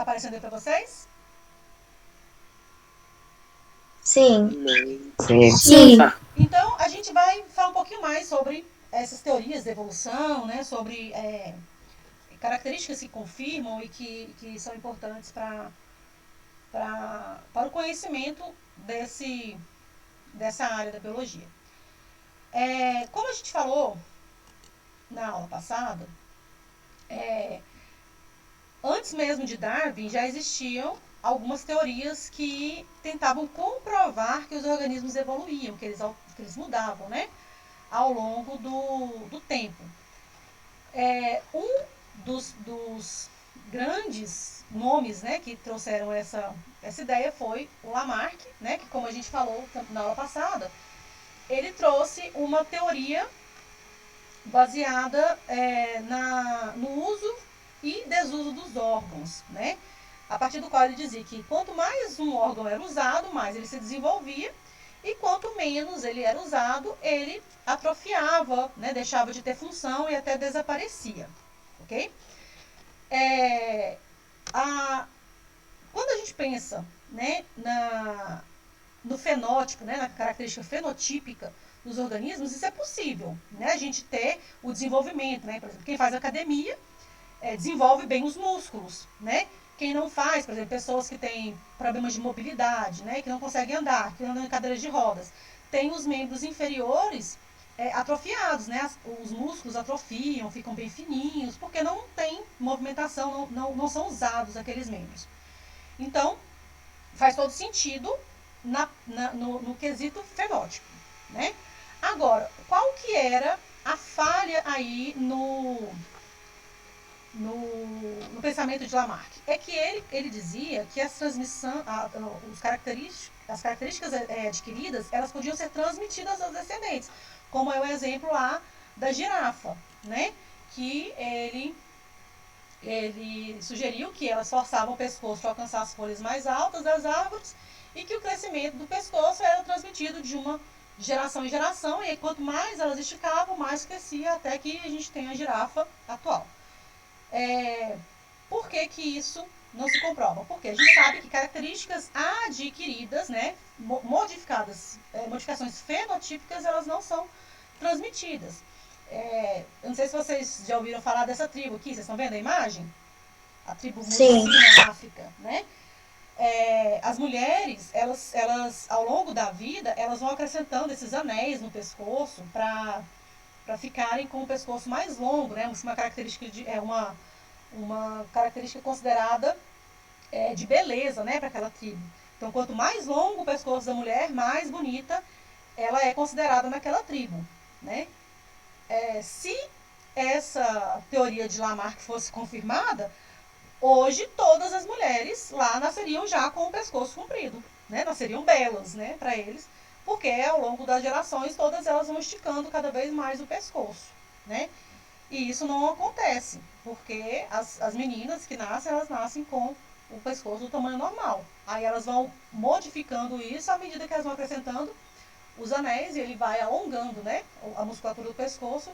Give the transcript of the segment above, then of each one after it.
Tá aparecendo aí para vocês? Sim. Sim. Sim. Então, a gente vai falar um pouquinho mais sobre essas teorias de evolução, né? Sobre características que confirmam e que são importantes para o conhecimento dessa área da biologia. Como a gente falou na aula passada, antes mesmo de Darwin já existiam algumas teorias que tentavam comprovar que os organismos evoluíam, que eles mudavam, né, ao longo do tempo. Um dos grandes nomes, né, que trouxeram essa ideia foi o Lamarck, né, que, como a gente falou na aula passada, ele trouxe uma teoria baseada no uso e desuso dos órgãos, né? A partir do qual ele dizia que quanto mais um órgão era usado, mais ele se desenvolvia, e quanto menos ele era usado, ele atrofiava, né? Deixava de ter função e até desaparecia, ok? Quando a gente pensa, né, no fenótipo, né, na característica fenotípica dos organismos, isso é possível, né? A gente ter o desenvolvimento, né? Por exemplo, quem faz academia desenvolve bem os músculos, né? Quem não faz, por exemplo, pessoas que têm problemas de mobilidade, né? Que não conseguem andar, que andam em cadeiras de rodas, tem os membros inferiores atrofiados, né? Os músculos atrofiam, ficam bem fininhos, porque não tem movimentação, não são usados aqueles membros. Então, faz todo sentido no quesito fenótipo, né? Agora, qual que era a falha aí no pensamento de Lamarck? É que ele dizia que as características adquiridas, elas podiam ser transmitidas aos descendentes, como é o exemplo lá da girafa, né? Que ele sugeriu que elas forçavam o pescoço para alcançar as folhas mais altas das árvores e que o crescimento do pescoço era transmitido de uma geração em geração, e aí, quanto mais elas esticavam, mais crescia, até que a gente tem a girafa atual. Por que isso não se comprova? Porque a gente sabe que características adquiridas, né, modificações fenotípicas, elas não são transmitidas. Eu não sei se vocês já ouviram falar dessa tribo aqui, vocês estão vendo a imagem? A tribo Muissi na África, né? As mulheres, elas, ao longo da vida, elas vão acrescentando esses anéis no pescoço para ficarem com o pescoço mais longo, né? Uma característica uma característica considerada de beleza, né, para aquela tribo. Então, quanto mais longo o pescoço da mulher, mais bonita ela é considerada naquela tribo, né? Se essa teoria de Lamarck fosse confirmada, hoje todas as mulheres lá nasceriam já com o pescoço comprido, né? Nasceriam belas, né, para eles, porque ao longo das gerações todas elas vão esticando cada vez mais o pescoço, né? E isso não acontece, porque as meninas que nascem, elas nascem com o pescoço do tamanho normal. Aí elas vão modificando isso à medida que elas vão acrescentando os anéis, e ele vai alongando, né, a musculatura do pescoço,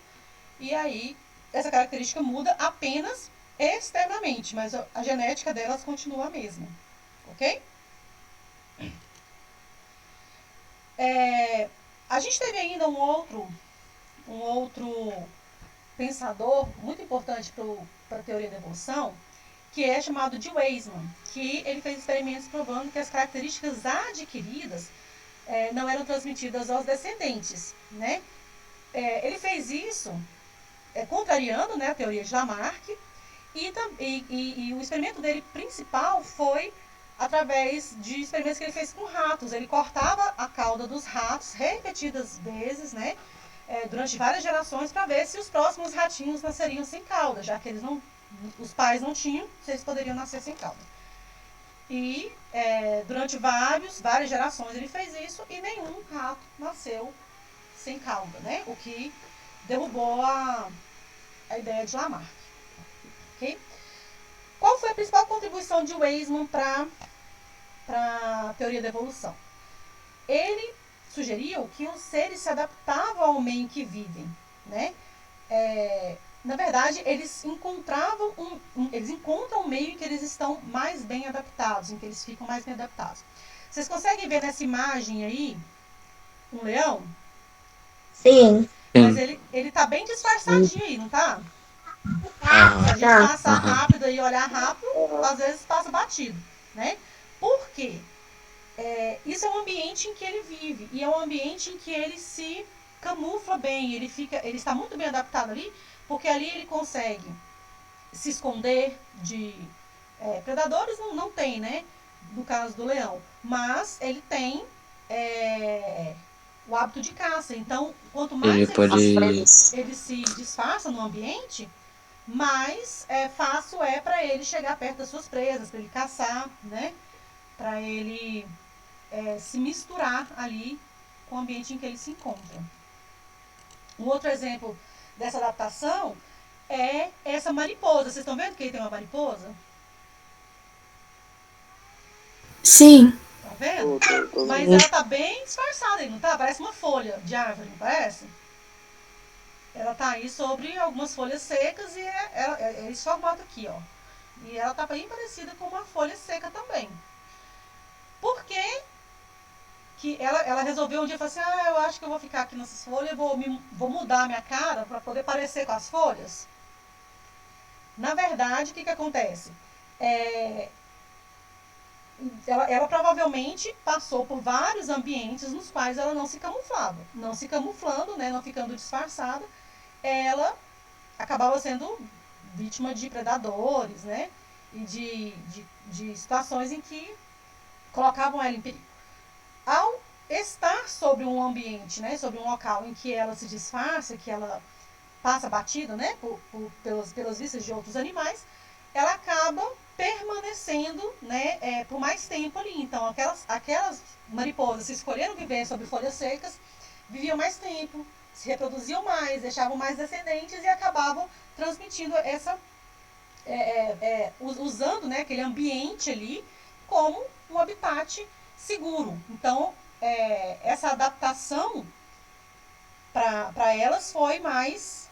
e aí essa característica muda apenas externamente, mas a genética delas continua a mesma, ok? A gente teve ainda um outro pensador muito importante para a teoria da evolução, que é chamado de Weismann, que ele fez experimentos provando que as características adquiridas não eram transmitidas aos descendentes, né? Ele fez isso contrariando, né, a teoria de Lamarck, e o experimento dele principal foi através de experimentos que ele fez com ratos. Ele cortava a cauda dos ratos repetidas vezes, né, durante várias gerações, para ver se os próximos ratinhos nasceriam sem cauda, já que os pais não tinham, se eles poderiam nascer sem cauda. E durante várias gerações ele fez isso e nenhum rato nasceu sem cauda, né? O que derrubou a ideia de Lamarck. Okay? Qual foi a principal contribuição de Weismann para a teoria da evolução? Ele sugeriu que os seres se adaptavam ao meio em que vivem, né? na verdade, eles encontravam eles encontram um meio em que eles estão mais bem adaptados, em que eles ficam mais bem adaptados. Vocês conseguem ver nessa imagem aí um leão? Sim. Mas Sim. ele tá bem disfarçadinho aí, não tá? Se a Aham. gente Tá. passar Aham. rápido e olhar rápido, Aham. às vezes passa batido, né? Por quê? Isso é um ambiente em que ele vive e é um ambiente em que ele se camufla bem, ele está muito bem adaptado ali, porque ali ele consegue se esconder de predadores, não tem, né? No caso do leão, mas ele tem o hábito de caça. Então, quanto Ele mais As pode. presas. ele se disfarça no ambiente, mais fácil é para ele chegar perto das suas presas, para ele caçar, né? Para ele se misturar ali com o ambiente em que ele se encontra. Um outro exemplo dessa adaptação é essa mariposa. Vocês estão vendo que ele tem uma mariposa? Sim. Estão vendo? Tô Mas vendo. ela tá bem disfarçada aí, não tá? Parece uma folha de árvore, não parece? Ela tá aí sobre algumas folhas secas e é esse formato aqui, ó. E ela tá bem parecida com uma folha seca também. Por que ela resolveu um dia falar assim, eu acho que eu vou ficar aqui nessas folhas e vou mudar a minha cara para poder parecer com as folhas? Na verdade, o que acontece? Ela provavelmente passou por vários ambientes nos quais ela não se camuflava. Não se camuflando, né, não ficando disfarçada, ela acabava sendo vítima de predadores, né, e de situações em que colocavam ela em perigo. Ao estar sobre um ambiente, né, sobre um local em que ela se disfarça, que ela passa batida, né, pelas vistas de outros animais, ela acaba permanecendo, né, por mais tempo ali. Então, aquelas mariposas que escolheram viver sobre folhas secas, viviam mais tempo, se reproduziam mais, deixavam mais descendentes e acabavam transmitindo usando, né, aquele ambiente ali como um habitat seguro. Então, essa adaptação para elas foi mais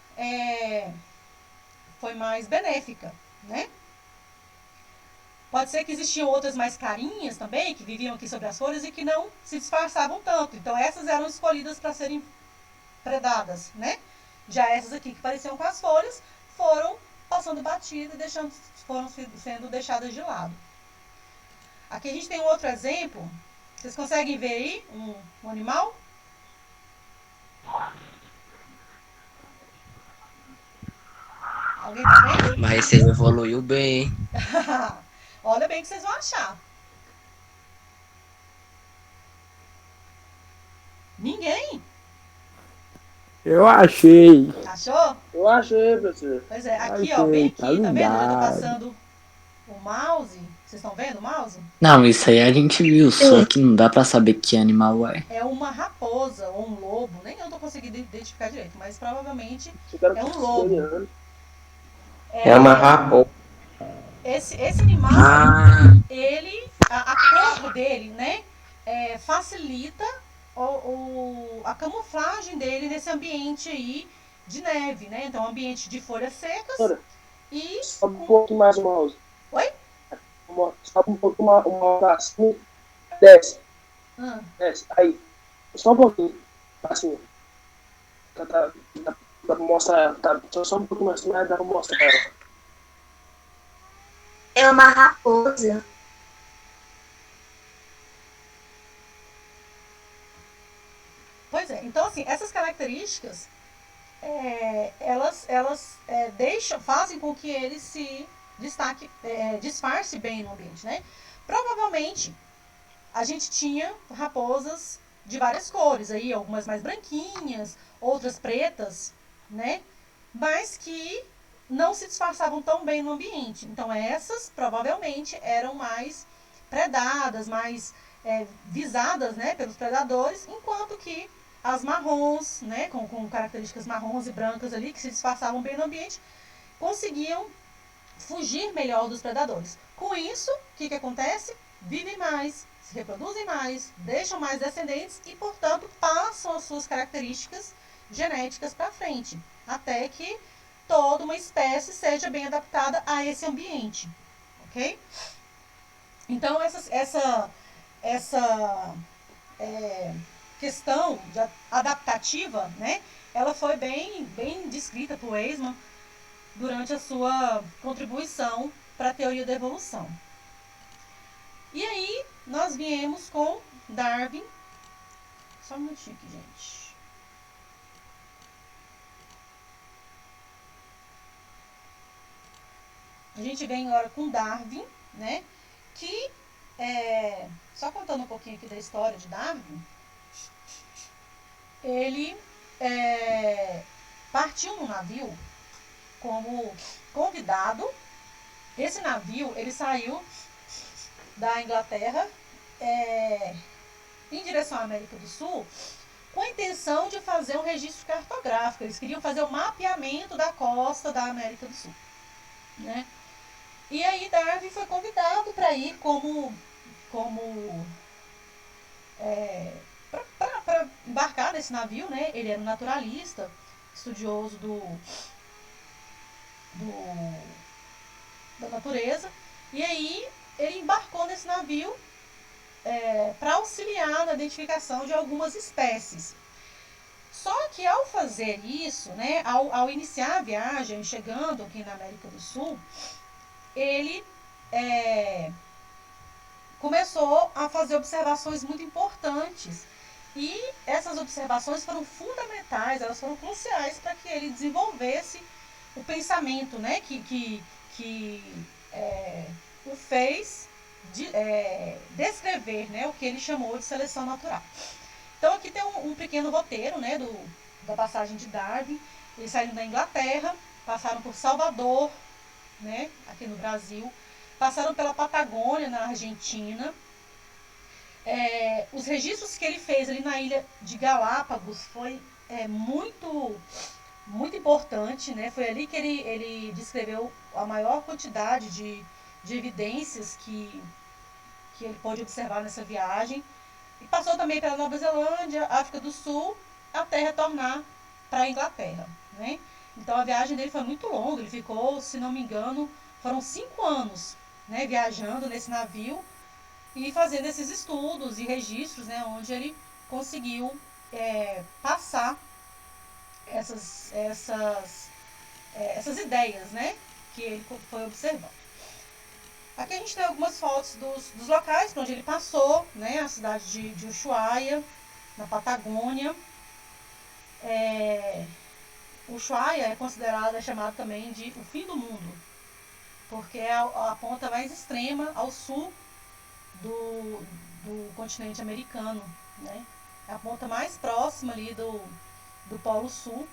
benéfica, né? Pode ser que existiam outras mais carinhas também, que viviam aqui sobre as folhas e que não se disfarçavam tanto. Então, essas eram escolhidas para serem predadas, né? Já essas aqui que pareciam com as folhas foram passando batida e foram sendo deixadas de lado. Aqui a gente tem um outro exemplo. Vocês conseguem ver aí um animal? Alguém tá vendo? Mas você evoluiu bem, hein? Olha bem o que vocês vão achar. Ninguém? Eu achei. Achou? Eu achei, professor. Pois é, aqui ó, bem Achei, aqui, tá tá vendo? Onde eu tô ligado. passando o mouse. Vocês estão vendo o mouse? Não, isso aí a gente viu, só que não dá pra saber que animal é. É uma raposa ou um lobo, nem eu tô conseguindo identificar direito, mas provavelmente Ficaram é um com lobo. 12 anos. É uma raposa. Esse animal, Ah, ele, a cor dele, né, facilita a camuflagem dele nesse ambiente aí de neve, né? Então, ambiente de folhas secas Professora, e sobe um pouquinho mais o mouse. Oi? Sobe um pouquinho o mouse assim. Desce, Ah, desce. Aí. Só um pouquinho. Assim. Dá pra mostrar ela. Tá? Só um pouquinho mais assim, mas dá pra mostrar ela. É uma raposa. pois é. Então, assim, essas características, elas fazem com que ele se disfarce bem no ambiente, né? Provavelmente, a gente tinha raposas de várias cores aí, algumas mais branquinhas, outras pretas, né? Mas que não se disfarçavam tão bem no ambiente. Então, essas provavelmente eram mais predadas, mais visadas, né, pelos predadores, enquanto que as marrons, né, com características marrons e brancas ali, que se disfarçavam bem no ambiente, conseguiam fugir melhor dos predadores. Com isso, o que acontece? Vivem mais, se reproduzem mais, deixam mais descendentes e, portanto, passam as suas características genéticas para frente, até que toda uma espécie seja bem adaptada a esse ambiente, ok? Então, essa questão adaptativa, né, ela foi bem descrita por Weismann durante a sua contribuição para a teoria da evolução. E aí, nós viemos com Darwin. Só um minutinho aqui, gente. A gente vem agora com Darwin, né? Que, só contando um pouquinho aqui da história de Darwin, ele partiu num navio como convidado. Esse navio, ele saiu da Inglaterra em direção à América do Sul com a intenção de fazer um registro cartográfico. Eles queriam fazer o mapeamento da costa da América do Sul, né? E aí Darwin foi convidado para ir para embarcar nesse navio, né? Ele era um naturalista, estudioso da natureza, e aí ele embarcou nesse navio para auxiliar na identificação de algumas espécies. Só que ao fazer isso, né, ao iniciar a viagem, chegando aqui na América do Sul, ele começou a fazer observações muito importantes. E essas observações foram fundamentais, elas foram cruciais para que ele desenvolvesse o pensamento, né, que o fez descrever, né, o que ele chamou de seleção natural. Então aqui tem um pequeno roteiro, né, da passagem de Darwin. Eles saíram da Inglaterra, passaram por Salvador, né, aqui no Brasil, passaram pela Patagônia, na Argentina. Os registros que ele fez ali na ilha de Galápagos foi muito importante, né? Foi ali que ele descreveu a maior quantidade de evidências que ele pôde observar nessa viagem. E passou também pela Nova Zelândia, África do Sul, até retornar para a Inglaterra, né? Então a viagem dele foi muito longa, ele ficou, se não me engano, foram 5 anos, né, viajando nesse navio e fazendo esses estudos e registros, né, onde ele conseguiu passar essas ideias, né, que ele foi observando. Aqui a gente tem algumas fotos dos locais por onde ele passou, né, a cidade de Ushuaia, na Patagônia. Ushuaia é considerada, chamada também de o fim do mundo, porque é a ponta mais extrema ao sul do continente americano, né? É a ponta mais próxima ali do Polo Sul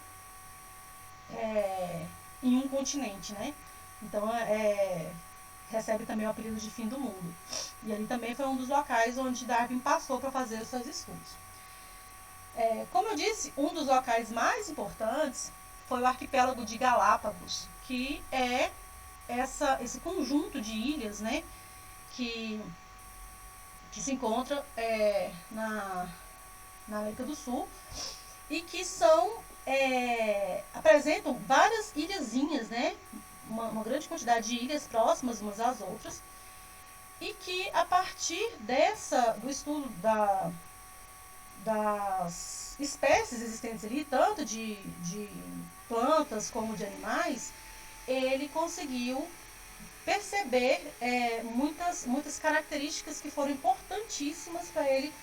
em um continente, né? Então recebe também o apelido de fim do mundo. E ali também foi um dos locais onde Darwin passou para fazer os seus estudos. Como eu disse, um dos locais mais importantes foi o arquipélago de Galápagos, que é esse conjunto de ilhas, né, que se encontra na América do Sul e que apresentam várias ilhazinhas, né, uma grande quantidade de ilhas próximas umas às outras, e que a partir do estudo das espécies existentes ali, tanto de plantas como de animais, ele conseguiu perceber muitas características que foram importantíssimas para ele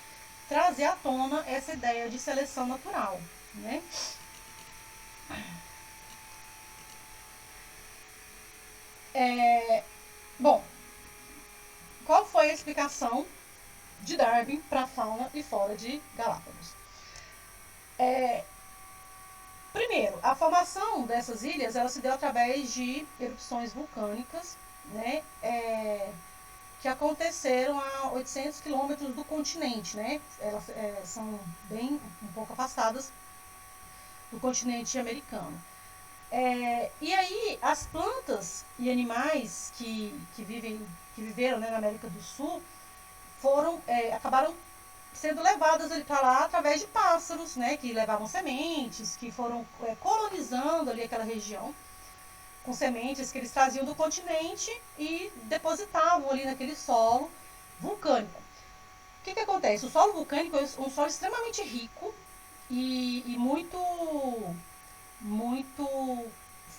trazer à tona essa ideia de seleção natural, né? Bom, qual foi a explicação de Darwin para a fauna e flora de Galápagos? Primeiro, a formação dessas ilhas ela se deu através de erupções vulcânicas, né, que aconteceram a 800 quilômetros do continente, né? Elas são um pouco afastadas do continente americano. E aí as plantas e animais que viveram, né, na América do Sul acabaram sendo levadas para lá através de pássaros, né, que levavam sementes, que foram colonizando ali aquela região. com sementes que eles traziam do continente e depositavam ali naquele solo vulcânico. O que acontece? O solo vulcânico é um solo extremamente rico e muito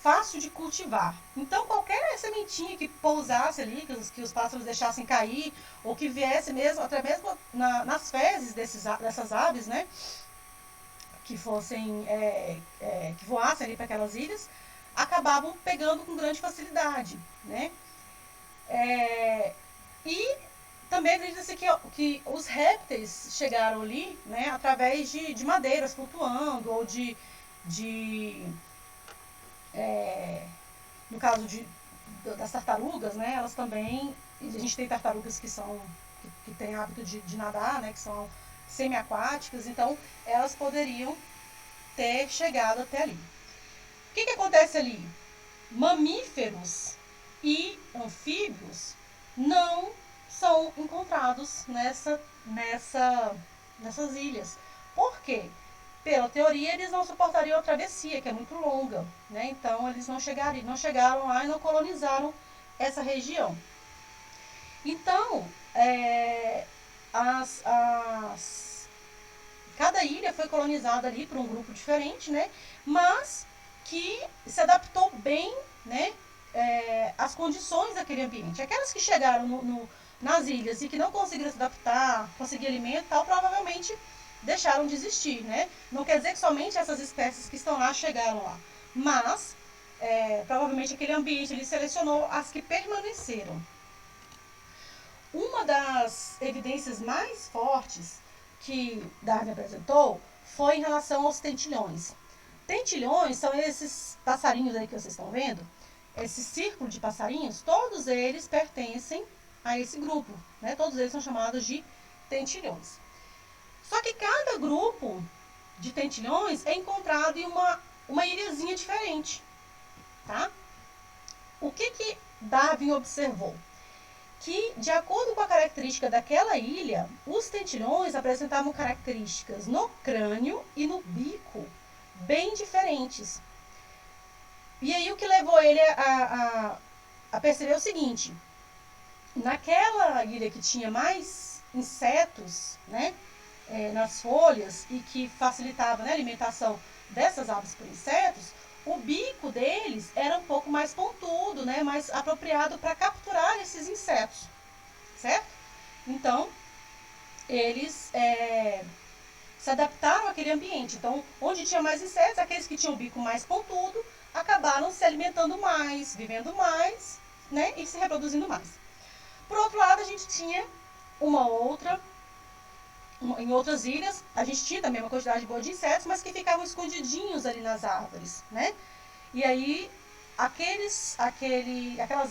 fácil de cultivar. Então, qualquer sementinha que pousasse ali, que os pássaros deixassem cair, ou que viesse mesmo, até mesmo nas fezes dessas aves, né, que fossem, que voassem ali para aquelas ilhas, acabavam pegando com grande facilidade, né? E também acredita-se que os répteis chegaram ali, né, através de madeiras flutuando, ou no caso das tartarugas, né, elas também, a gente tem tartarugas que têm hábito de nadar, né, que são semiaquáticas, então elas poderiam ter chegado até ali. O que acontece ali? Mamíferos e anfíbios não são encontrados nessas ilhas. Por quê? Pela teoria, eles não suportariam a travessia, que é muito longa, né? Então, eles não chegaram lá e não colonizaram essa região. Então, cada ilha foi colonizada ali por um grupo diferente, né? Mas que se adaptou bem, né, às condições daquele ambiente. Aquelas que chegaram nas ilhas e que não conseguiram se adaptar, conseguir alimento e tal, provavelmente deixaram de existir, né? Não quer dizer que somente essas espécies que estão lá chegaram lá, mas provavelmente aquele ambiente ele selecionou as que permaneceram. Uma das evidências mais fortes que Darwin apresentou foi em relação aos tentilhões. Tentilhões são esses passarinhos aí que vocês estão vendo, esse círculo de passarinhos, todos eles pertencem a esse grupo, né? Todos eles são chamados de tentilhões. Só que cada grupo de tentilhões é encontrado em uma ilhazinha diferente, tá? O que Darwin observou? Que, de acordo com a característica daquela ilha, os tentilhões apresentavam características no crânio e no bico bem diferentes. E aí o que levou ele a perceber o seguinte: naquela ilha que tinha mais insetos, né, nas folhas e que facilitava, né, a alimentação dessas aves por insetos, o bico deles era um pouco mais pontudo, né, mais apropriado para capturar esses insetos, certo? Então, eles se adaptaram àquele ambiente. Então, onde tinha mais insetos, aqueles que tinham o bico mais pontudo acabaram se alimentando mais, vivendo mais, né, e se reproduzindo mais. Por outro lado, a gente tinha em outras ilhas, a gente tinha também uma quantidade boa de insetos, mas que ficavam escondidinhos ali nas árvores, né? E aí, aquelas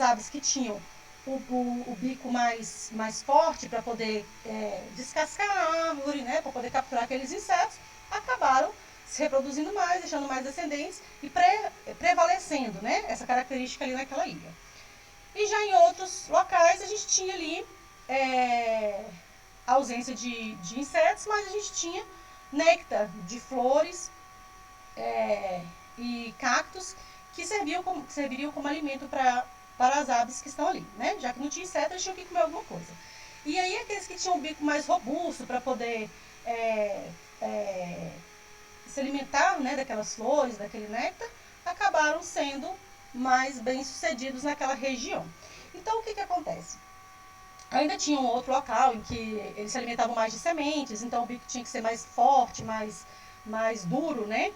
aves que tinham o bico mais forte para poder descascar a árvore, né, para poder capturar aqueles insetos, acabaram se reproduzindo mais, deixando mais descendentes e prevalecendo, né, essa característica ali naquela ilha. E já em outros locais a gente tinha ali a ausência de insetos, mas a gente tinha néctar de flores e cactos que serviriam como alimento para as aves que estão ali, né? Já que não tinha inseto, eles tinham que comer alguma coisa. E aí aqueles que tinham um bico mais robusto para poder se alimentar, né, daquelas flores, daquele néctar, acabaram sendo mais bem-sucedidos naquela região. Então, o que acontece? Ainda tinha um outro local em que eles se alimentavam mais de sementes, então o bico tinha que ser mais forte, mais duro, né,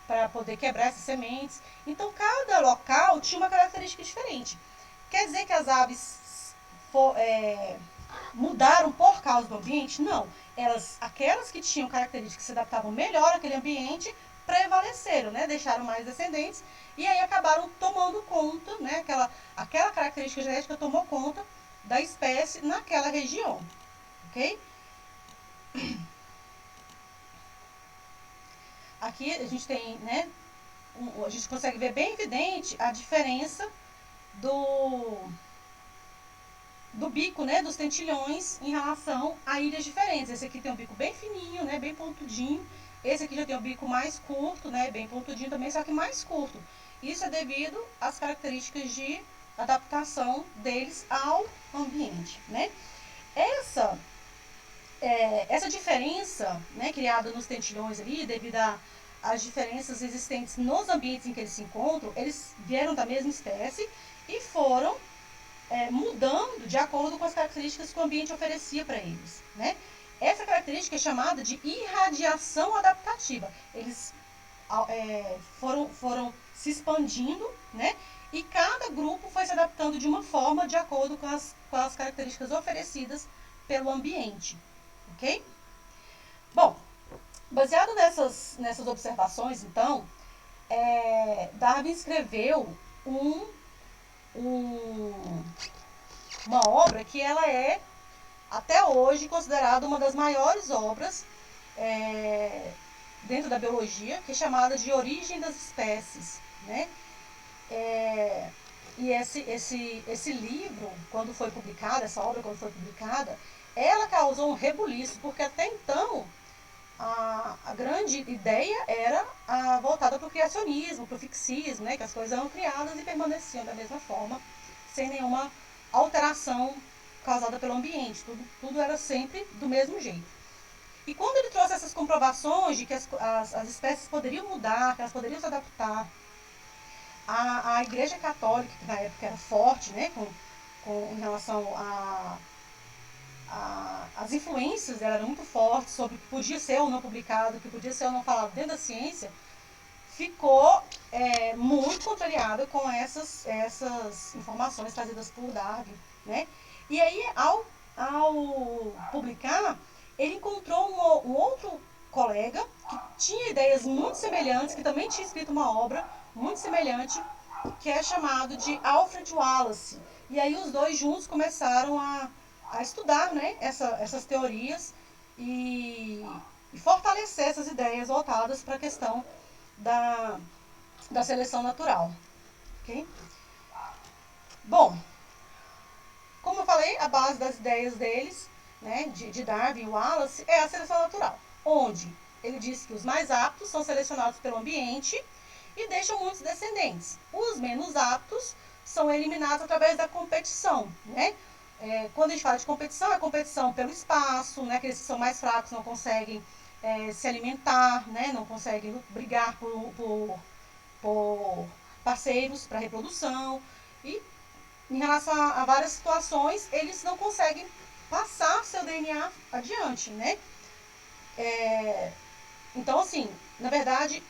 para poder quebrar essas sementes. Então, cada local tinha uma característica diferente. Quer dizer que as aves mudaram por causa do ambiente? Não. Aquelas que tinham características que se adaptavam melhor àquele ambiente, prevaleceram, né, deixaram mais descendentes, e aí acabaram tomando conta, né, aquela característica genética tomou conta da espécie naquela região, ok? Aqui a gente tem, né, a gente consegue ver bem evidente a diferença do bico, né, dos tentilhões em relação a ilhas diferentes. Esse aqui tem um bico bem fininho, né, bem pontudinho. Esse aqui já tem um bico mais curto, né, bem pontudinho também, só que mais curto. Isso é devido às características de adaptação deles ao ambiente, né? Essa diferença, né, criada nos tentilhões ali, devido às diferenças existentes nos ambientes em que eles se encontram, eles vieram da mesma espécie e foram mudando de acordo com as características que o ambiente oferecia para eles, né? Essa característica é chamada de irradiação adaptativa. Eles foram se expandindo, né? E cada grupo foi se adaptando de uma forma de acordo com as características oferecidas pelo ambiente, ok? Bom, baseado nessas observações, então, Darwin escreveu uma obra que ela é, até hoje, considerada uma das maiores obras dentro da biologia, que é chamada de Origem das Espécies, né? E esse livro, quando foi publicado, essa obra quando foi publicada, ela causou um rebuliço, porque até então a grande ideia era voltada para o criacionismo, para o fixismo, né? Que as coisas eram criadas e permaneciam da mesma forma, sem nenhuma alteração causada pelo ambiente. Tudo era sempre do mesmo jeito. E quando ele trouxe essas comprovações de que as espécies poderiam mudar, que elas poderiam se adaptar, a Igreja Católica, que na época era forte, né, em relação as influências dela eram muito fortes sobre o que podia ser ou não publicado, o que podia ser ou não falado dentro da ciência, ficou muito contrariada com essas informações trazidas por Darwin, né? E aí, ao publicar, ele encontrou um outro colega que tinha ideias muito semelhantes, que também tinha escrito uma obra muito semelhante, que é chamado de Alfred Wallace. E aí os dois juntos começaram a estudar, né, essas teorias e fortalecer essas ideias voltadas para a questão da seleção natural. Okay? Bom, como eu falei, a base das ideias deles, né, de Darwin e Wallace, é a seleção natural, onde ele diz que os mais aptos são selecionados pelo ambiente e deixam muitos descendentes. Os menos aptos são eliminados através da competição, né? Quando a gente fala de competição, é competição pelo espaço, né? Aqueles que são mais fracos não conseguem se alimentar, né? Não conseguem brigar por parceiros para reprodução. E em relação a várias situações, eles não conseguem passar seu DNA adiante, né? Então, assim, na verdade,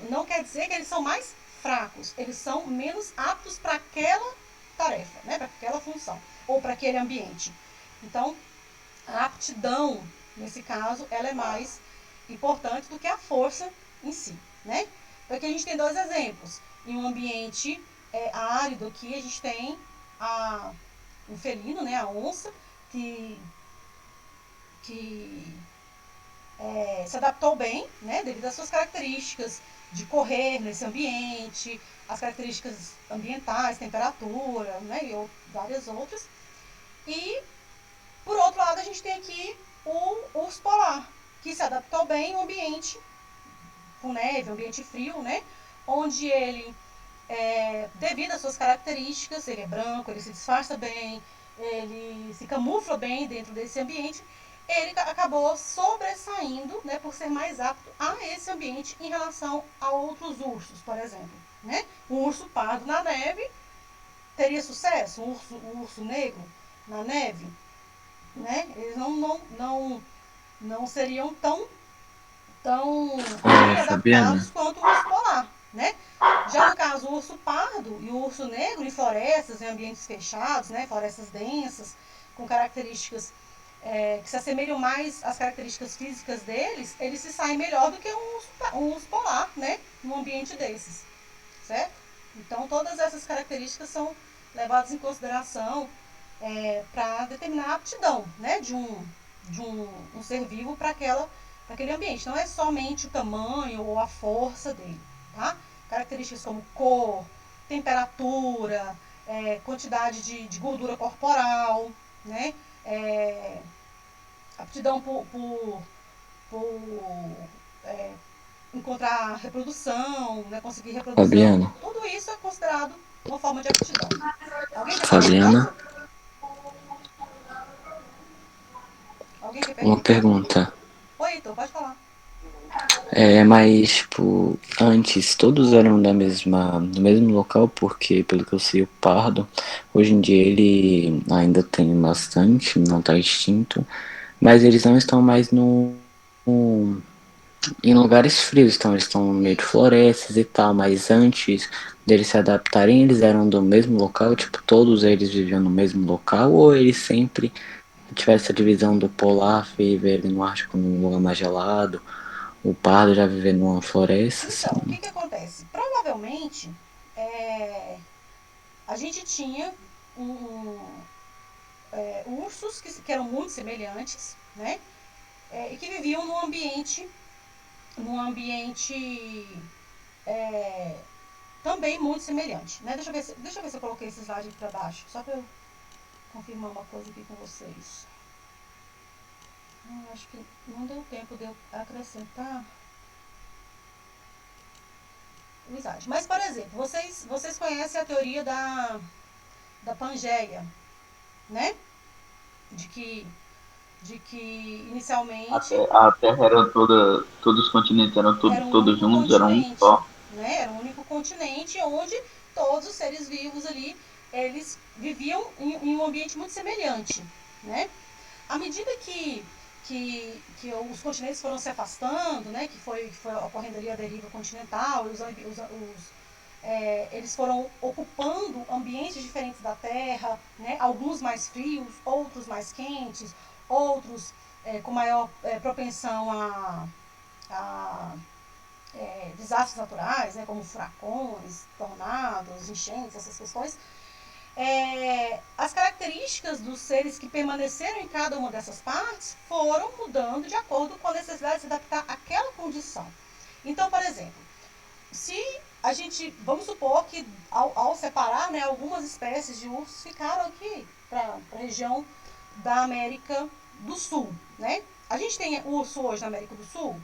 não quer dizer que eles são mais fracos, eles são menos aptos para aquela tarefa, né? Para aquela função, ou para aquele ambiente. Então, a aptidão, nesse caso, ela é mais importante do que a força em si, né? Então, aqui a gente tem dois exemplos. Em um ambiente árido, aqui a gente tem um felino, né? A onça, que se adaptou bem, né, devido às suas características de correr nesse ambiente, as características ambientais, temperatura, né, e várias outras. E, por outro lado, a gente tem aqui o urso polar, que se adaptou bem ao ambiente com neve, ambiente frio, né, onde ele, devido às suas características, ele é branco, ele se disfarça bem, ele se camufla bem dentro desse ambiente, ele acabou sobressaindo, né, por ser mais apto a esse ambiente em relação a outros ursos, por exemplo. Né? Um urso pardo na neve teria sucesso? Um urso negro na neve? Né? Eles não seriam tão adaptados quanto o urso polar. Né? Já no caso, o urso pardo e o urso negro em florestas, em ambientes fechados, né, florestas densas, com características que se assemelham mais às características físicas deles, eles se saem melhor do que um urso polar, né, num ambiente desses, certo? Então, todas essas características são levadas em consideração para determinar a aptidão, né, de um ser vivo para aquele ambiente. Não é somente o tamanho ou a força dele, tá? Características como cor, temperatura, quantidade de gordura corporal, né? Aptidão por encontrar reprodução, né, conseguir reprodução. Fabiana. Tudo isso é considerado uma forma de aptidão. Alguém quer Fabiana, Alguém quer uma pergunta. Oi, Heitor, pode falar. Mas, tipo, antes todos eram do mesmo local, porque, pelo que eu sei, o pardo, hoje em dia ele ainda tem bastante, não está extinto, mas eles não estão mais em lugares frios, então eles estão no meio de florestas e tal, mas antes deles se adaptarem, eles eram do mesmo local, tipo, todos eles viviam no mesmo local, ou eles sempre tiveram essa divisão do polar, viver no Ártico num lugar mais gelado, o pardo já viver numa floresta, Então, o assim. que acontece? Provavelmente, a gente tinha ursos que eram muito semelhantes, né? E que viviam num ambiente também muito semelhante, né? Deixa eu ver se eu coloquei esses slides para baixo, só para eu confirmar uma coisa aqui com vocês. Acho que não deu tempo de eu acrescentar o slide. Mas, por exemplo, vocês conhecem a teoria da Pangeia, né? De que inicialmente A Terra era todos os continentes eram era um todos único juntos, era um continente, só. né? Era um único continente onde todos os seres vivos ali, eles viviam em um ambiente muito semelhante, né? À medida que os continentes foram se afastando, né? Que foi ocorrendo ali a deriva continental, eles foram ocupando ambientes diferentes da Terra, né? Alguns mais frios, outros mais quentes, outros com maior propensão a desastres naturais, né? Como furacões, tornados, enchentes, essas questões. As características dos seres que permaneceram em cada uma dessas partes foram mudando de acordo com a necessidade de se adaptar àquela condição. Então, por exemplo, se a gente, vamos supor que ao separar, né, algumas espécies de ursos ficaram aqui para a região da América do Sul, né? A gente tem urso hoje na América do Sul?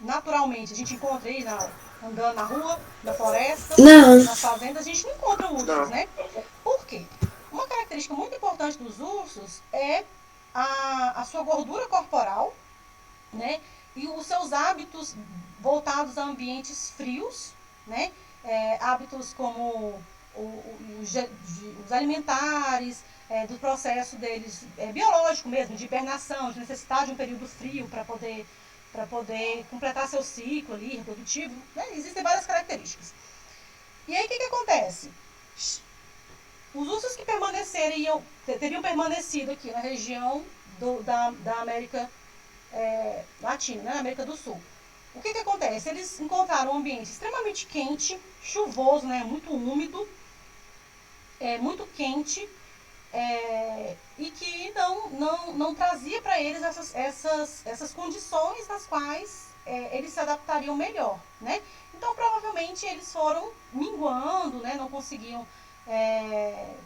Naturalmente, a gente encontra aí andando na rua, na floresta, nas fazendas, a gente não encontra ursos, né? Por quê? Uma característica muito importante dos ursos é a sua gordura corporal, né? E os seus hábitos voltados a ambientes frios, né? Hábitos como os alimentares, do processo deles biológico mesmo, de hibernação, de necessitar de um período frio para poder completar seu ciclo ali, reprodutivo, né? Existem várias características. E aí o que acontece? Os ursos que teriam permanecido aqui na região da América Latina, né? Na América do Sul. O que acontece? Eles encontraram um ambiente extremamente quente, chuvoso, né? Muito úmido, muito quente, e que não trazia para eles essas condições nas quais eles se adaptariam melhor, né? Então, provavelmente, eles foram minguando, né? Não conseguiam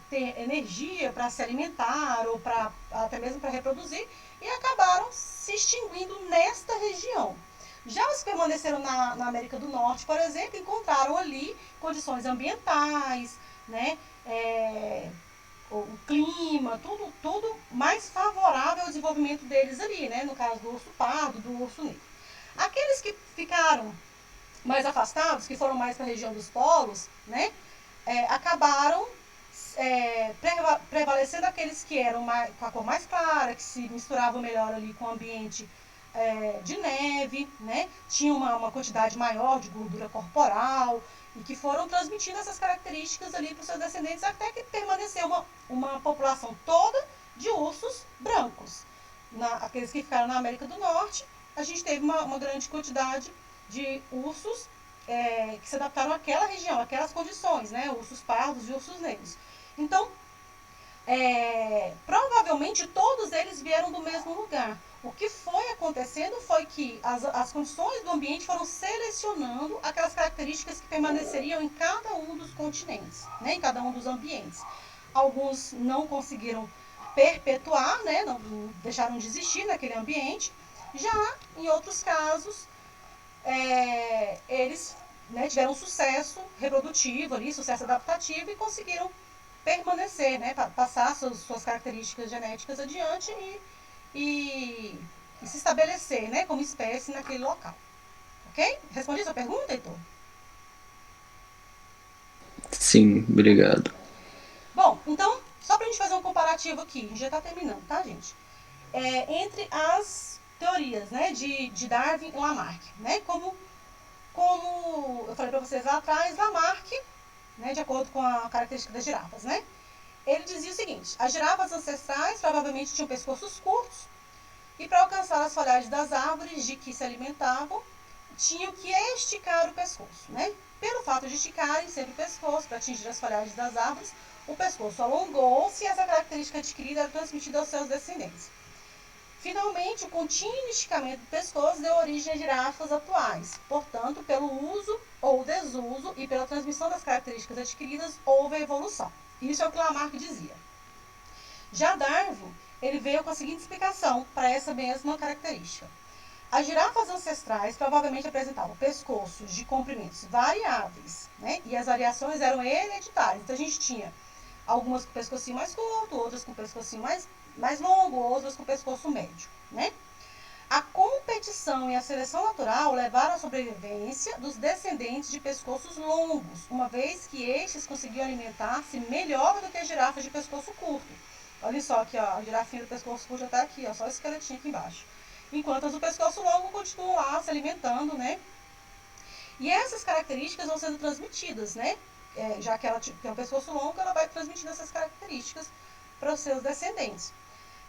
ter energia para se alimentar ou até mesmo para reproduzir e acabaram se extinguindo nesta região. Já os que permaneceram na América do Norte, por exemplo, encontraram ali condições ambientais, né? O clima, tudo mais favorável ao desenvolvimento deles ali, né? No caso do urso pardo, do urso negro. Aqueles que ficaram mais afastados, que foram mais para a região dos polos, né? Acabaram prevalecendo aqueles que eram com a cor mais clara, que se misturavam melhor ali com o ambiente de neve, né? Tinham uma quantidade maior de gordura corporal, e que foram transmitindo essas características ali para os seus descendentes até que permaneceu uma população toda de ursos brancos. Aqueles que ficaram na América do Norte, a gente teve uma grande quantidade de ursos que se adaptaram àquela região, àquelas condições, né? Ursos pardos e ursos negros. Então, provavelmente todos eles vieram do mesmo lugar. O que foi acontecendo foi que as condições do ambiente foram selecionando aquelas características que permaneceriam em cada um dos continentes, né, em cada um dos ambientes. Alguns não conseguiram perpetuar, né, não deixaram de existir naquele ambiente. Já em outros casos, eles, né, tiveram sucesso reprodutivo ali, sucesso adaptativo e conseguiram permanecer, né, passar suas características genéticas adiante e se estabelecer, né, como espécie naquele local. Ok? Respondi a sua pergunta, Heitor? Sim, obrigado. Bom, então, só para a gente fazer um comparativo aqui, a gente já está terminando, tá, gente? Entre as teorias, né, de Darwin e Lamarck, né, como eu falei para vocês lá atrás, Lamarck, né, de acordo com a característica das girafas, né, ele dizia o seguinte: as girafas ancestrais provavelmente tinham pescoços curtos e para alcançar as folhagens das árvores de que se alimentavam, tinham que esticar o pescoço, né? Pelo fato de esticarem sempre o pescoço para atingir as folhagens das árvores, o pescoço alongou-se e essa característica adquirida era transmitida aos seus descendentes. Finalmente, o contínuo esticamento do pescoço deu origem a girafas atuais. Portanto, pelo uso ou desuso e pela transmissão das características adquiridas, houve a evolução. Isso é o que Lamarck dizia. Já Darwin, ele veio com a seguinte explicação para essa mesma característica. As girafas ancestrais provavelmente apresentavam pescoços de comprimentos variáveis, né? E as variações eram hereditárias. Então, a gente tinha algumas com pescocinho mais curto, outras com pescocinho mais longo, outras com pescoço médio, né? A competição e a seleção natural levaram à sobrevivência dos descendentes de pescoços longos, uma vez que estes conseguiam alimentar-se melhor do que as girafas de pescoço curto. Olha só aqui, ó, a girafinha do pescoço curto já está aqui, ó, só o esqueletinho aqui embaixo. Enquanto as do pescoço longo continuam lá se alimentando, né? E essas características vão sendo transmitidas, né? Já que ela tem um pescoço longo, ela vai transmitindo essas características para os seus descendentes.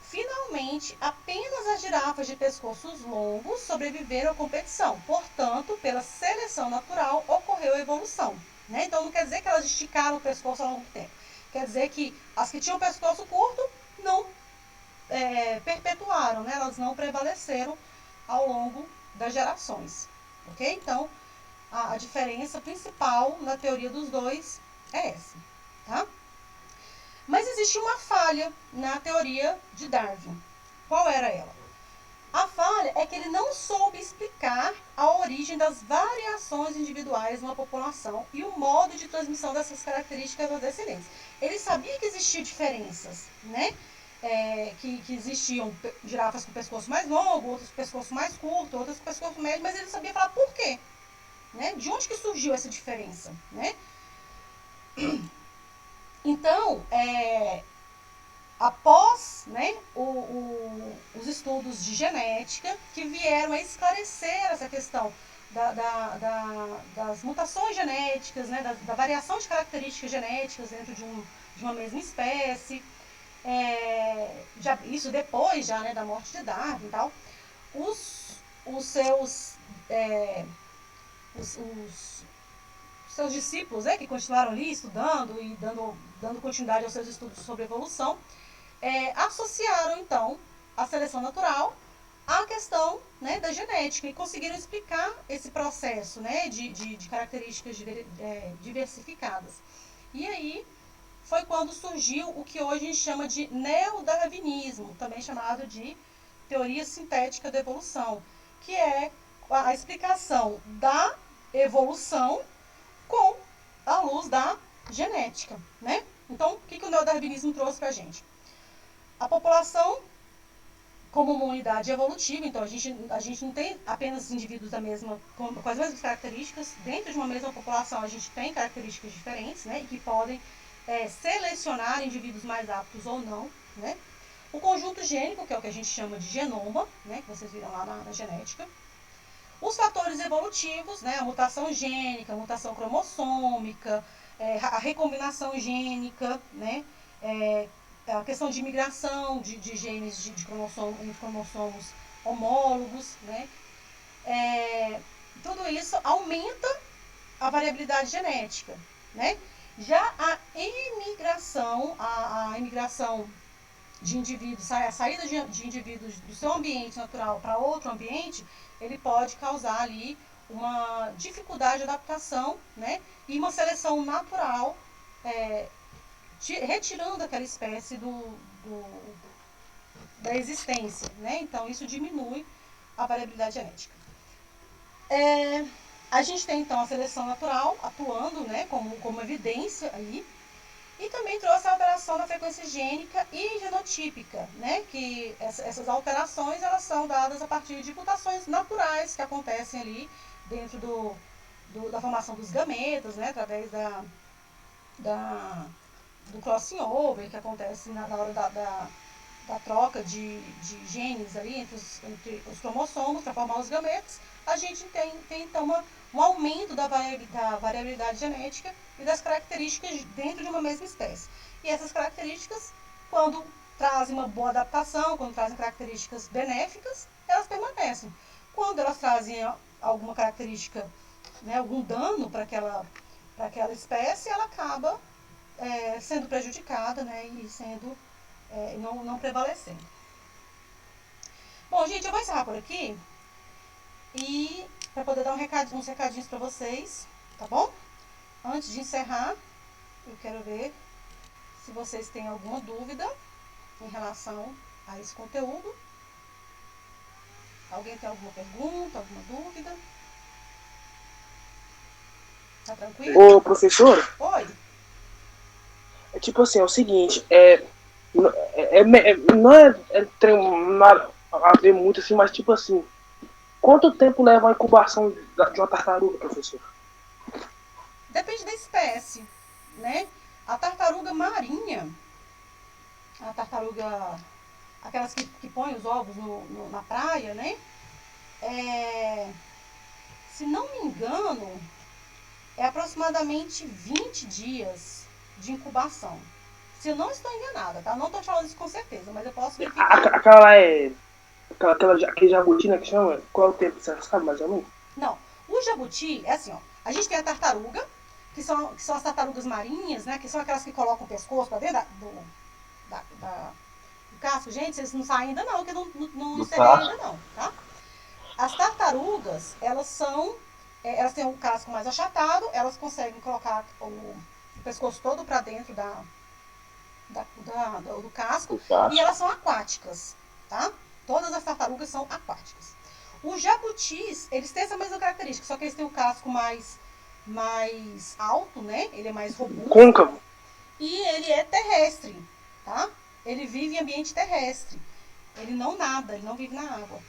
Finalmente, apenas as girafas de pescoços longos sobreviveram à competição. Portanto, pela seleção natural, ocorreu a evolução, né? Então, não quer dizer que elas esticaram o pescoço ao longo do tempo. Quer dizer que as que tinham pescoço curto não perpetuaram, né? Elas não prevaleceram ao longo das gerações. Ok? Então, a diferença principal na teoria dos dois é essa. Tá? Mas existe uma falha na teoria de Darwin. Qual era ela? A falha é que ele não soube explicar a origem das variações individuais numa população e o modo de transmissão dessas características aos descendentes. Ele sabia que existiam diferenças, né? Que existiam girafas com pescoço mais longo, outras com pescoço mais curto, outras com pescoço médio, mas ele sabia falar por quê. Né? De onde que surgiu essa diferença? Né? Então, após, né, os estudos de genética que vieram a esclarecer essa questão das mutações genéticas, né, da variação de características genéticas dentro de uma mesma espécie, isso depois já, né, da morte de Darwin e tal, os seus discípulos, né, que continuaram ali estudando e dando continuidade aos seus estudos sobre evolução, associaram, então, a seleção natural à questão, né, da genética e conseguiram explicar esse processo, né, de características diversificadas. E aí foi quando surgiu o que hoje a gente chama de neodarwinismo, também chamado de teoria sintética da evolução, que é a explicação da evolução com a luz da genética, né? Então, o que o neodarwinismo trouxe para a gente? A população como uma unidade evolutiva, então a gente não tem apenas indivíduos com as mesmas características, dentro de uma mesma população a gente tem características diferentes, né? E que podem selecionar indivíduos mais aptos ou não, né? O conjunto gênico, que é o que a gente chama de genoma, né? Que vocês viram lá na genética. Os fatores evolutivos, né, a mutação gênica, a mutação cromossômica, a recombinação gênica, né, a questão de migração de genes entre cromossomos homólogos, né, tudo isso aumenta a variabilidade genética, né. Já a imigração de indivíduos, a saída de indivíduos do seu ambiente natural para outro ambiente, ele pode causar ali uma dificuldade de adaptação, né? E uma seleção natural, retirando aquela espécie da existência, né? Então, isso diminui a variabilidade genética. A gente tem, então, a seleção natural atuando, né, como evidência aí, e também trouxe a alteração da frequência gênica e genotípica, né, que essas alterações, elas são dadas a partir de mutações naturais que acontecem ali dentro da formação dos gametas, né, através do crossing over, que acontece na hora da troca de genes ali entre os cromossomos para formar os gametas. A gente tem então um aumento da variabilidade genética e das características dentro de uma mesma espécie. E essas características, quando trazem uma boa adaptação, quando trazem características benéficas, elas permanecem. Quando elas trazem alguma característica, né, algum dano para aquela espécie, ela acaba sendo prejudicada, né, e sendo não prevalecendo. Bom, gente, eu vou encerrar por aqui. E para poder dar uns recadinhos para vocês, tá bom? Antes de encerrar, eu quero ver se vocês têm alguma dúvida em relação a esse conteúdo. Alguém tem alguma pergunta, alguma dúvida? Tá tranquilo? Ô, professor, Oi. é tipo assim, é o seguinte, não tem nada a ver muito assim, mas tipo assim, quanto tempo leva a incubação de uma tartaruga, professor? Depende da espécie, né? A tartaruga marinha, a tartaruga, aquelas que põem os ovos na praia, né? Se não me engano, é aproximadamente 20 dias de incubação. Se eu não estou enganada, tá? Não estou falando isso com certeza, mas eu posso verificar. Aquele jabuti, né, que chama? Qual é o tempo, você sabe mais ou menos? Não, o jabuti é assim, ó. A gente tem a tartaruga, que são as tartarugas marinhas, né? Que são aquelas que colocam o pescoço para dentro do casco. Gente, vocês não saem ainda não, que eu não encerrei ainda não, tá? As tartarugas, elas têm um casco mais achatado, elas conseguem colocar o pescoço todo para dentro do casco, e elas são aquáticas, tá? Todas as tartarugas são aquáticas. Os jabutis, eles têm essa mesma característica, só que eles têm o casco mais alto, né? Ele é mais robusto. Côncavo. E ele é terrestre, tá? Ele vive em ambiente terrestre. Ele não nada, ele não vive na água.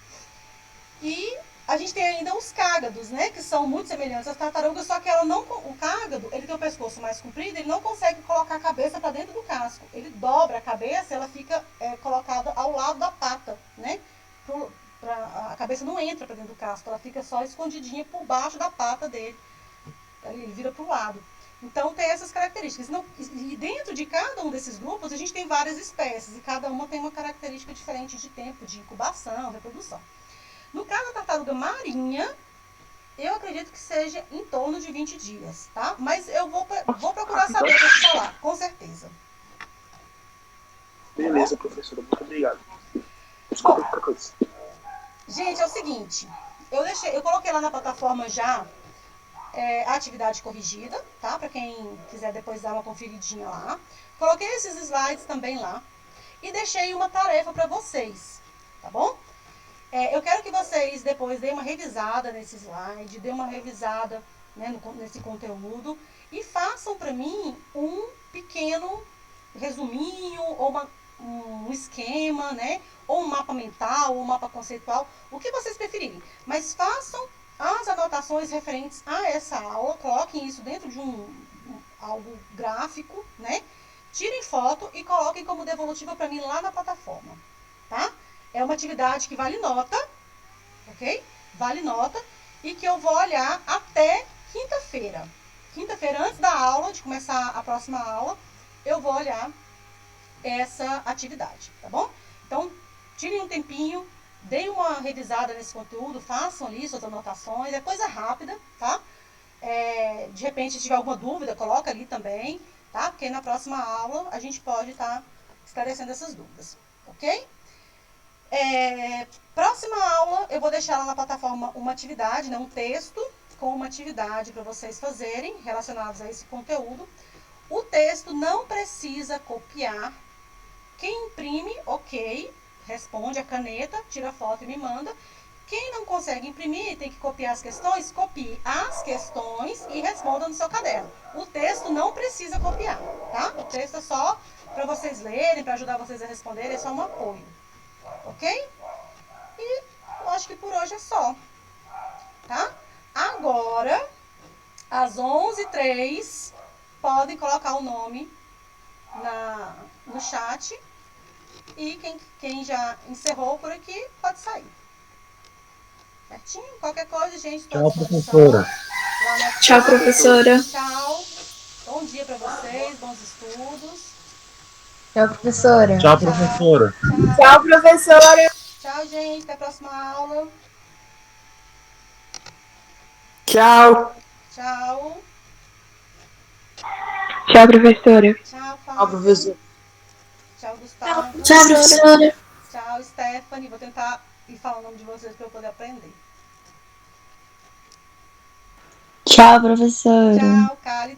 E a gente tem ainda os cágados, né? Que são muito semelhantes às tartarugas, só que o cágado, ele tem o pescoço mais comprido, ele não consegue colocar a cabeça para dentro do casco. Ele dobra a cabeça, ela fica colocada ao lado da pata, né? A cabeça não entra para dentro do casco, ela fica só escondidinha por baixo da pata dele. Ele vira para o lado. Então, tem essas características. E dentro de cada um desses grupos, a gente tem várias espécies, e cada uma tem uma característica diferente de tempo de incubação, reprodução. No caso da tartaruga marinha, eu acredito que seja em torno de 20 dias, tá? Mas eu vou procurar saber para te falar, com certeza. Beleza, professora. Muito obrigado. Desculpa qualquer coisa. Gente, é o seguinte. Eu coloquei lá na plataforma já a atividade corrigida, tá? Para quem quiser depois dar uma conferidinha lá. Coloquei esses slides também lá. E deixei uma tarefa para vocês, tá bom? Eu quero que vocês depois deem uma revisada nesse slide, deem uma revisada, né, nesse conteúdo e façam para mim um pequeno resuminho ou um esquema, né, ou um mapa mental ou um mapa conceitual, o que vocês preferirem. Mas façam as anotações referentes a essa aula, coloquem isso dentro de algo gráfico, né, tirem foto e coloquem como devolutiva para mim lá na plataforma, tá? É uma atividade que vale nota, ok? Vale nota e que eu vou olhar até quinta-feira. Quinta-feira, antes da aula, de começar a próxima aula, eu vou olhar essa atividade, tá bom? Então, tirem um tempinho, deem uma revisada nesse conteúdo, façam ali suas anotações, é coisa rápida, tá? De repente, se tiver alguma dúvida, coloca ali também, tá? Porque na próxima aula a gente pode estar esclarecendo essas dúvidas, ok? Próxima aula, eu vou deixar lá na plataforma uma atividade, né, um texto com uma atividade para vocês fazerem relacionados a esse conteúdo. O texto não precisa copiar Quem imprime, ok, responde a caneta, tira a foto e me manda. Quem não consegue imprimir, tem que copiar as questões, copie as questões e responda no seu caderno. O texto não precisa copiar, tá? O texto é só para vocês lerem, para ajudar vocês a responderem, é só um apoio, ok? E eu acho que por hoje é só, tá? Agora, às 11h03, podem colocar o nome no chat. E quem já encerrou por aqui, pode sair. Certinho? Qualquer coisa, gente, estou à disposição. Tchau, professora. Tchau. Bom dia para vocês, bons estudos. Tchau, professora. Tchau, professora. Tchau, professora. tchau, gente. Até a próxima aula. Tchau. Tchau. Tchau, professora. Tchau, Tchau, Fábio. professor. Tchau, Gustavo. Tchau, professora. Tchau, Stephanie. Vou tentar ir falar o nome de vocês para eu poder aprender. Tchau, professora. Tchau, Cali.